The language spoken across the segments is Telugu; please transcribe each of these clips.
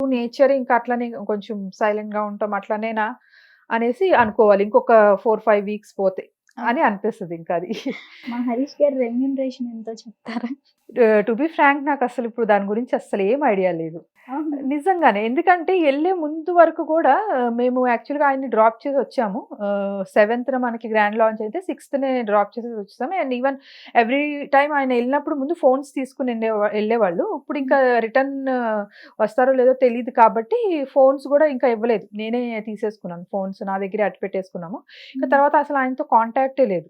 నేచర్ ఇంకా అట్లనే కొంచెం సైలెంట్‌గా ఉంటాం అట్లనేనా అనేసి అనుకోవాలి. ఇంకొక 4, 5 వీక్స్ పోతే అని అనిపిస్తది ఇంకా అది. మా హరీష్ గారి రెమ్యూనరేషన్ ఎంతో చెప్తారా? టు బీ ఫ్రాంక్ నాకసలు ఇప్పుడు దాని గురించి అస్సలేం ఐడియా లేదు. అవునా? నిజంగానే. ఎందుకంటే ఎళ్ళే ముందు వరకు గూడా మేము యాక్చువల్‌గా ఆయన్ని డ్రాప్ చేసి వచ్చాము. 7థ్ మనకి గ్రాండ్ లాంచ్ అయితే 6థ్‌నే డ్రాప్ చేసేసి వచ్చేసాము. అండ్ ఈవెన్ ఎవ్రీ టైమ్ ఆయన ఎళ్ళినప్పుడు ముందు ఫోన్స్ తీసుకొని ఎళ్ళేవాళ్ళు. ఇప్పుడు ఇంకా రిటర్న్ వస్తారో లేదో తెలీదు కాబట్టి ఫోన్స్ గూడా ఇంకా ఇవ్వలేదు. నేనే తీసేసుకున్నాను ఫోన్స్. నా దగ్గరే అట్టిపెట్టేసుకున్నాము. ఇంకా తర్వాత అసలు ఆయనతో కాంటాక్టే లేదు.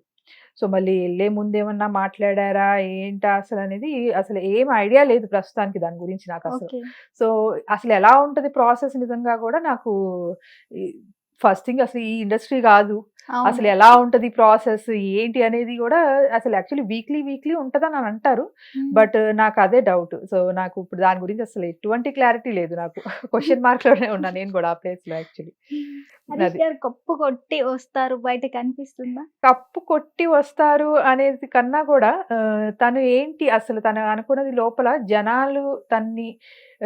సో, మళ్ళీ ఎళ్ళే ముందేమన్నా మాట్లాడారా? ఏంటా అసలనేది అసలు ఏం ఐడియా లేదు ప్రస్తుతానికి దాని గురించి నాకసలు. ఓకే. సో, అసలెలా ఉంటది ప్రాసెస్ నిజంగా గూడా నాకు ఈ ఫస్ట్ థింగ్ అసలు ఈ ఇండస్ట్రీ గాదు. అవును. అసలెలా ఉంటది ప్రాసెస్ ఏంటి అనేది గూడా అసలు యాక్చువల్లీ వీక్లీ ఉంటదని అంటారు. బట్ నాకదే డౌట్. సో, నాకు ఇప్పుడు దాని గురించి అసలు ఎటువంటి క్లారిటీ లేదు నాకు. క్వెషన్ మార్క్‌లోనే ఉన్నా నేను గూడా ఆ ప్లేస్‌లో యాక్చువల్లీ. హరీష్ అది. గారు కప్పు కొట్టి వస్తారు బయటకనిపిస్తుందా? కప్పు కొట్టి వస్తారు అనేది కన్నా గూడా తను ఏంటి అసలు తను అనుకున్నది లోపల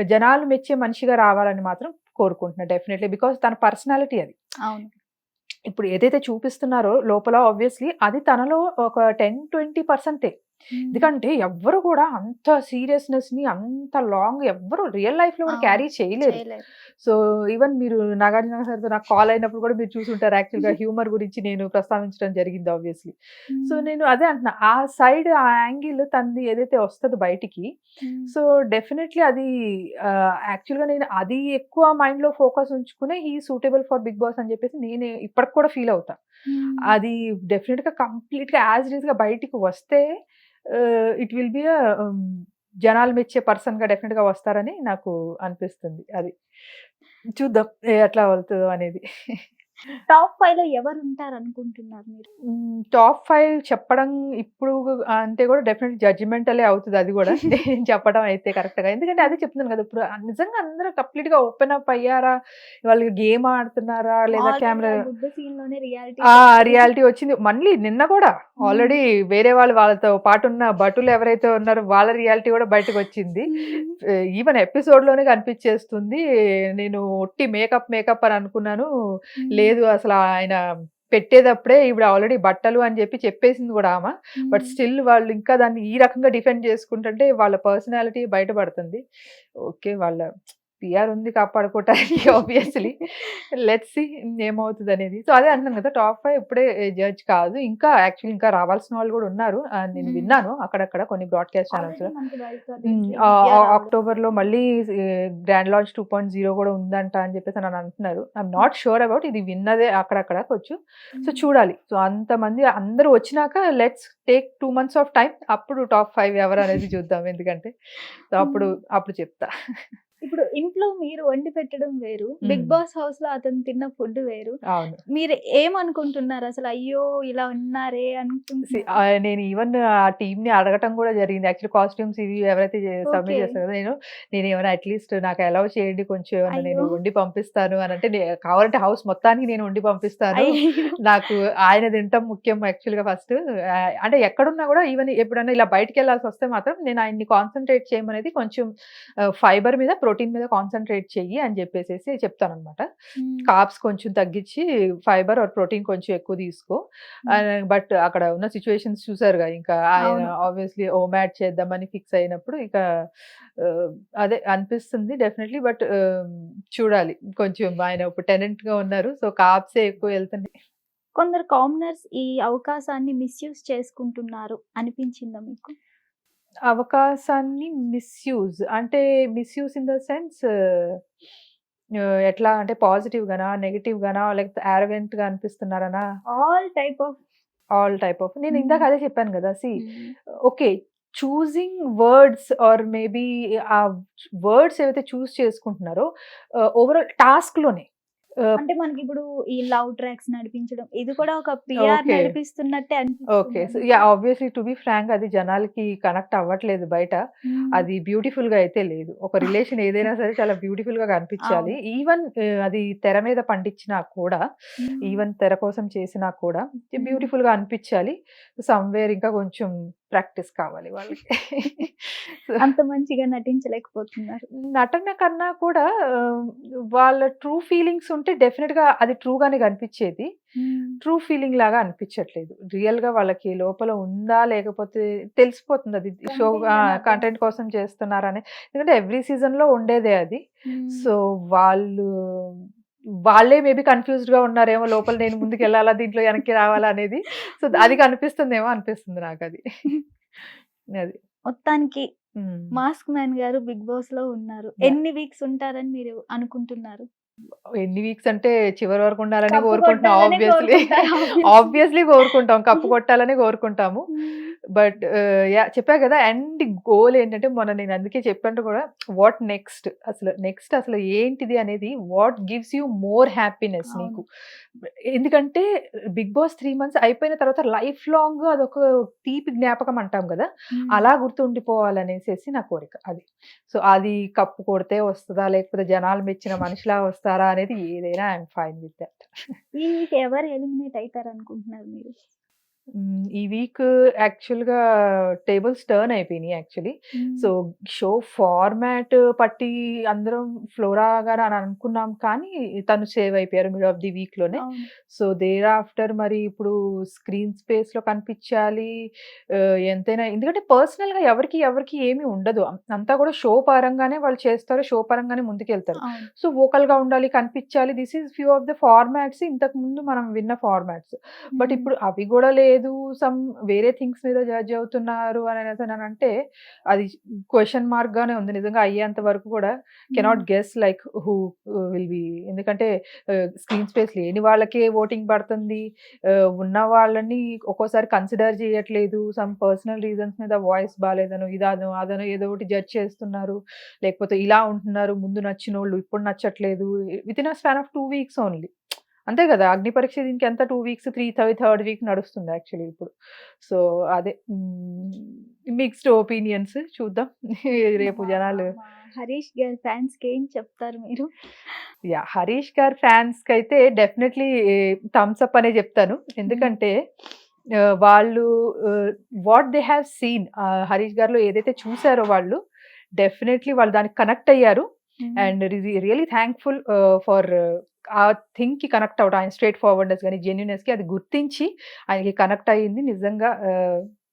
జనాలు మెచ్చే మనిషిగా రావాలని మాత్రం కోరుకుంటున్నా డెఫినైట్‌లీ. బికాజ్ తన పర్సనాలిటీ అది. అవును. ఇప్పుడు ఏదైతే చూపిస్తున్నారో లోపల ఆబ్వియస్‌లీ అది తనలో ఒక 10, 20% ఎందుకంటే ఎవ్వరు కూడా అంత సీరియస్‌నెస్‌ని అంత లాంగ్ ఎవ్వరు రియల్ లైఫ్‌లో కూడా క్యారీ చేయలేరు. చేయలేరు. సో, ఈవెన్ మీరు 'నాగార్జున సార్‌తో' నాకు కాల్ అయినప్పుడు కూడా మీరు చూసుంటారు యాక్చువల్‌గా హ్యూమర్ గురించి నేను ప్రస్తావించడం జరిగింది ఆబ్వియస్‌లీ. సో, నేను అదే అంటున్నా. ఆ సైడ్ ఆ యాంగిల్ తనది ఏదైతే వస్తదో బయటికి సో, డెఫినైట్‌లీ అది యాక్చువల్‌గా నేను అది ఎక్కువ మైండ్‌లో ఫోకస్ ఉంచుకునే he is suitable for 'Big Boss' అని చెప్పేసి నేను ఇప్పటికి కూడా ఫీల్ అవుతా. అది డెఫినిట్‌గా కంప్లీట్‌గా యాజ్ ఇట్ ఈస్‌గా బయటికి వస్తే ఇట్ విల్ బి జనాలు మెచ్చే పర్సన్‌గా డెఫినిట్‌గా వస్తారని నాకు అనిపిస్తుంది. అది. చూద్దాం ఎట్లా వెళ్తదో అనేది. టాప్ 5లో ఎవరుంటారనుకుంటున్నారు మీరు? టాప్ 5 చెప్పడం ఇప్పుడు అంటే కూడా డెఫినెట్‌లీ జడ్జిమెంటలే అవుతది అది గూడా. నేను చెప్పడం అయితే కరెక్ట్‌గా. ఎందుకంటే అదే చెప్తున్నాను కదా! ఇప్పుడు నిజంగా అందరూ కంప్లీట్‌గా ఓపెన్ అప్ అయ్యారా? వాళ్ళు గేమ్ ఆడుతున్నారా? లేదా ఆల్రెడీ కెమెరా ఆ గుడ్డు సీన్‌లోనే రియాలిటీ ఆ! వచ్చింది. రియాలిటీ వచ్చింది. మళ్ళీ నిన్న గూడా ఆల్రెడీ వేరే వాళ్ళతో పాటున్న భటులు ఎవరైతే ఉన్నారో వాళ్ళ రియాలిటీ గూడా బయటకొచ్చింది. ఈవెన్ ఎపిసోడ్‌లోనే కనిపిచ్చేస్తుంది. నేను ఒట్టి మేకప్ అని అనుకున్నాను. లేదు అసల ఆయన పెట్టేదప్పుడే ఈవిడ ఆల్రెడీ బట్టలు అని చెప్పేసింది గూడా ఆమ. బట్ స్టిల్ వాళ్ళు ఇంకా దాన్ని ఈ రకంగా డిఫెండ్ చేసుకుంటుంటే వాళ్ళ పర్సనాలిటీ బయటపడుతుంది. ఓకే. వాళ్ళ పీఆర్ ఉంది కాపాడుకోవటానికి ఆబ్వియస్‌లీ. లెట్స్ సీ ఏమవుతదనేది. సో, అదే అంటున్నాను కదా! టాప్ 5 ఇప్పుడే జడ్జ్ కాదు. ఇంకా యాక్చువల్లీ ఇంకా రావాల్సిన వాళ్ళు గూడా ఉన్నారు. నేను విన్నాను అక్కడక్కడ కొన్ని బ్రాడ్‌కాస్ట్ ఛానెల్స్‌లో. ఆల్రెడీ మనకి వైల్డ్ కార్డ్ హ్మ్. ఎంట్రీ దివ్య రావడం. అక్టోబర్‌లో మళ్ళీ గ్రాండ్ లాంచ్ 2.0 గూడా ఉందంట అని చెప్పేసి అని అంటున్నారు. I am not sure about ఇది విన్నదే అక్కడక్కడ కొంచెం. సో, చూడాలి. సో, అంతమంది అందరూ వచ్చినాక let's take 2 months of time. అప్పుడు టాప్ 5 ఎవరనేది చూద్దాం. ఎందుకంటే సో, అప్పుడు చెప్తా. ఇప్పుడు ఇంట్లో మీరు వండి పెట్టడం వేరు. బిగ్ బాస్ హౌస్‌లో అతను తిన్న ఫుడ్ వేరు. అవును. మీరు ఏమనుకుంటున్నారు అసలు? అయ్యో! ఇలా ఉన్నారే అనుకుంటున్నారా? నేను ఈవెన్ ఆ టీమ్‌ని అడగటం గూడా జరిగింది. యాక్చువల్లీ కాస్ట్యూమ్స్ ఇవి ఎవరైతే సబ్మిట్ ఓకే. చేస్తారో నేనేమైనా అట్‌లీస్ట్ నాకు అలౌ చేయండి కొంచెం ఏమన్నా నేను అయ్యో! వండి పంపిస్తాను అనంటే కావాలంటే హౌస్ మొత్తానికి నేను వండి పంపిస్తాను. అయ్యో! నాకు ఆయన తినటం ముఖ్యం యాక్చువల్‌గా ఫస్ట్. అంటే ఎక్కడున్నా గూడా ఈవెన్ ఎప్పుడన్నా ఇలా బయటికెళ్ళాల్సొస్తే మాత్రం నేను ఆయన్ని కాన్సంట్రేట్ చేయమనేది కొంచెం ఫైబర్ మీద, ప్రోటీన్ మీద కాన్సంట్రేట్ చెయ్యి అని చెప్పేసేసి చెప్తాననమాట. కార్బ్స్ కొంచెం తగ్గించి ఫైబర్ ఆర్ ప్రోటీన్ కొంచెం ఎక్కువ తీసుకో. బట్ అక్కడ ఉన్న సిట్యుయేషన్స్ చూసారుగా ఇంకా ఆయన అవును. ఆబ్వియస్‌లీ ఓమాట్ చేద్దామని ఫిక్స్ అయినప్పుడు ఇక అదే అనిపిస్తుంది డెఫినెట్‌లీ. బట్ చూడాలి. కొంచెం ఆయన ఇప్పుడు టెనెంట్‌గా ఉన్నారు. సో, కార్బ్సే ఎక్కువ ఎళ్తున్నాయి. కొందరు కామనర్స్ ఈ అవకాశాన్ని మిస్‌యూజ్ చేసుకుంటున్నారు అనిపించిందా మీకు? అవకాశాన్ని అంటే మిస్‌యూజ్ ఇన్ ద సెన్స్ ఎట్లా అంటే పాజిటివ్ గానా? నెగెటివ్ గానా? లేకపోతే యారగెంట్‌గా అనిపిస్తున్నారనా? All type of all type of. నేను ఇందాక హ్మ్. అదే చెప్పాను గదా! హ్మ్. Okay. Choosing words or maybe ఆ వర్డ్స్ ఏవైతే చేసుకుంటున్నారో ఓవరాల్ టాస్క్‌లోనే ఆహ్, అంటే మనకిప్పుడు ఈ లవ్ ట్రాక్స్ నడిపించడం ఇది కూడా ఒక పీఆర్ ఓకే. నడిపిస్తున్నట్టే ఓకే. అనిపిస్తుందా సో, మీకు? ఆబ్వియస్‌లీ టు బి ఫ్రాంక్ అది జనాలకి కనెక్ట్ అవ్వట్లేదు బయట. హ్మ్. అది బ్యూటిఫుల్‌గా అయితే లేదు. ఒక రిలేషన్ ఏదైనా సరే చాలా బ్యూటిఫుల్‌గా కనిపించాలి. అవును. ఈవెన్ అది తెర మీద పండించినా కూడా, హ్మ్. ఈవెన్ తెర కోసం చేసినా కూడా హ్మ్. బ్యూటిఫుల్‌గా అనిపించాలి. సమ్‌వేర్ ఇంకా కొంచెం ప్రాక్టీస్ కావాలి వాళ్ళకి. అంత మంచిగా నటించలేకపోతున్నారు. నటన కన్నా కూడా వాళ్ళ ట్రూ ఫీలింగ్స్ ఉంటే డెఫినెట్‌గా అది ట్రూగానే కనిపించేది. ట్రూ ఫీలింగ్ లాగా అనిపించట్లేదు. రియల్‌గా వాళ్ళకి లోపల ఉందా? లేకపోతే తెలిసిపోతుంది అది షో కంటెంట్ కోసం చేస్తున్నారని. ఎందుకంటే ఎవ్రీ సీజన్‌లో ఉండేదే అది. సో, వాళ్ళే మేబీ కన్‌ఫ్యూజ్డ్‌గా ఉన్నారేమో లోపల, నేను ముందుకెళ్ళాలా? దీంట్లో వెనక్కి రావాలా? అనేది. సో, అది కనిపిస్తుందేమో అనిపిస్తుంది నాకది. అది. మొత్తానికి హ్మ్. మాస్క్ మ్యాన్ గారు బిగ్ బాస్‌లో ఉన్నారు. యాహ్! ఎన్ని వీక్స్ ఉంటారని మీరు అనుకుంటున్నారు? ఎన్ని వీక్స్ అంటే చివరి వరకు ఉండాలనే కప్పు కోరుకుంటున్నాం కొట్టాలనే ఆబ్వియస్లీ. కోరుకుంటారు obviously. ఆబ్వియస్లీ కోరుకుంటాం. కప్పు కొట్టాలనే కోరుకుంటాము. But yeah! చెప్పా కదా! అండ్ గోల్ ఏంటంటే మొన్న నేను అందుకే చెప్పాను కూడా, వాట్ నెక్స్ట్? నెక్స్ట్ అసలు ఏంటిది అనేది, what gives you more happiness అవును. నీకు? ఎందుకంటే బిగ్ బాస్ 3 మంత్స్ అయిపోయిన తర్వాత లైఫ్ లాంగ్ అదొక తీపి జ్ఞాపకం అంటాం కదా! అలా గుర్తుండిపోవాలనేసేసి నా కోరిక అది. సో, అది కప్పు కొడితే వస్తదా? లేకపోతే జనాలు మెచ్చిన మనిషిలా వస్తారా? అనేది ఏదైనా I am fine with that. ఈ వీక్ ఎవరు ఎలిమినేట్ అయితారనుకుంటున్నారు మీరు? ఈ వీక్ యాక్చువల్‌గా టేబుల్స్ టర్న్ అయిపోయినాయి యాక్చువల్లీ. సో, షో ఫార్మాట్ పట్టి అందరం ఫ్లోరా గారు అని అనుకున్నాం కానీ, తను సేవ్ అయిపోయారు మిడ్ ఆఫ్ ది వీక్‌లోనే. అవును. సో, దేర్ ఆఫ్టర్ మరి ఇప్పుడు స్క్రీన్ స్పేస్‌లో కనిపించాలి. ఎంతైనా ఎందుకంటే పర్సనల్‌గా ఎవరికీ ఏమీ ఉండదు. అంతా కూడా షో పరంగానే వాళ్ళు చేస్తారు. షో పరంగానే ముందుకెళ్తారు. అవును. సో, వోకల్‌గా ఉండాలి, కనిపించాలి. This is few of the formats ఇంతకుముందు మనం విన్న ఫార్మాట్స్. బట్ ఇప్పుడు అవి కూడా లేదు. వేరే థింగ్స్ మీద జడ్జ్ అవుతున్నారు అనేసి అది క్వెషన్ మార్క్ గానే ఉంది. నిజంగా అయ్యేంత వరకు కూడా cannot guess like who will be. ఎందుకంటే స్క్రీన్ స్పేస్ లేని వాళ్ళకే ఓటింగ్ పడుతుంది. ఉన్న వాళ్ళని ఒక్కోసారి కన్సిడర్ చేయట్లేదు. సమ్ పర్సనల్ రీజన్స్ మీద వాయిస్ బాలేదనో, అదనో ఏదో ఒకటి జడ్జ్ చేస్తున్నారు. లేకపోతే ఇలా ఉంటున్నారు, ముందు నచ్చినోళ్ళు ఇప్పుడు నచ్చట్లేదు. Within a span of 2 weeks only. అంతే కదా! అగ్ని పరీక్ష దీనికి ఎంత 2 వీక్స్, థర్డ్ వీక్ నడుస్తుంది యాక్చువల్లీ ఇప్పుడు. సో, అదే మిక్స్డ్ ఒపీనియన్స్ చూద్దాం. రేపు జనాలు మా హరీష్ గారి ఫ్యాన్స్‌కి ఏం చెప్తారు మీరు? యాహ్! హరీష్ గారి ఫ్యాన్స్‌కైతే డెఫినెట్‌లీ థమ్స్ అప్ అనే చెప్తాను. ఎందుకంటే వాళ్ళు what they have seen, Harish గారిలో ఏదైతే చూసారో వాళ్ళు డెఫినెట్‌లీ వాళ్ళు దానికి కనెక్ట్ అయ్యారు. అండ్ రియల్లీ థ్యాంక్ఫుల్ ఫర్ ఆ థింగ్‌కి కనెక్ట్ అవ్వడం. ఆయన స్ట్రెయిట్ ఫార్వర్డ్‌నెస్ గాని, జెన్యూనెస్‌కి అది గుర్తించి ఆయనకి కనెక్ట్ అయ్యింది. నిజంగా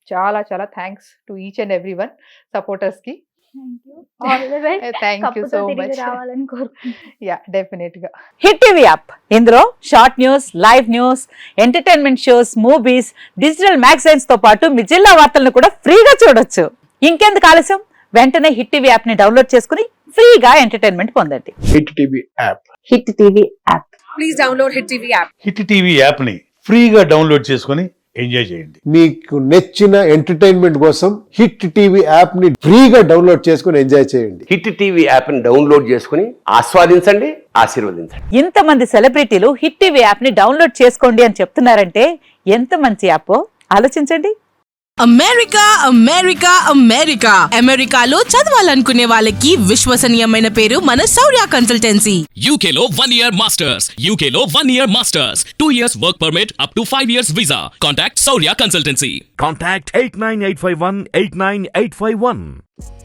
చాలా చాలా thanks to each and everyone సపోర్టర్స్‌కి. Thank you. All the best. Thank you కప్పుతో సో తిరిగి మచ్. రావాలని కోరుకుంటున్నాను. యాహ్! డెఫినెట్‌గా. హిట్ టీవీ యాప్ ఇందులో short news, live news, entertainment shows, movies, digital magazines తో పాటు మీ జిల్లా వార్తలను కూడా ఫ్రీగా చూడొచ్చు. ఇంకెందుకు ఆలస్యం? వెంటనే హిట్ టీవీ యాప్ ని డౌన్లోడ్ చేసుకుని ఫ్రీగా ఎంటర్టైన్మెంట్ పొందండి. Hit TV app. Hit TV app. Please download hit TV app. Hit TV యాప్ని ఫ్రీగా డౌన్లోడ్ చేసుకొని ఎంజాయ్ చేయండి. మీకు నచ్చిన ఎంటర్టైన్మెంట్ కోసం హిట్ టీవీ యాప్ ని ఫ్రీగా డౌన్లోడ్ చేసుకుని ఎంజాయ్ చేయండి. హిట్ టీవీ యాప్ని డౌన్లోడ్ చేసుకుని ఆస్వాదించండి, ఆశీర్వదించండి. ఇంతమంది సెలబ్రిటీలు హిట్ టీవీ యాప్ ని డౌన్లోడ్ చేసుకోండి అని చెప్తున్నారంటే ఎంత మంచి యాప్ ఆలోచించండి. అమెరికా అమెరికాలో చదవాలనుకునే వాళ్ళకి విశ్వసనీయమైన పేరు మన శౌర్య consultancy. UK Law 1 Year Masters. UK Law 1 Year Masters. 2 years work permit up to 5 years visa. Contact Saurya Consultancy. Contact 89851 89851.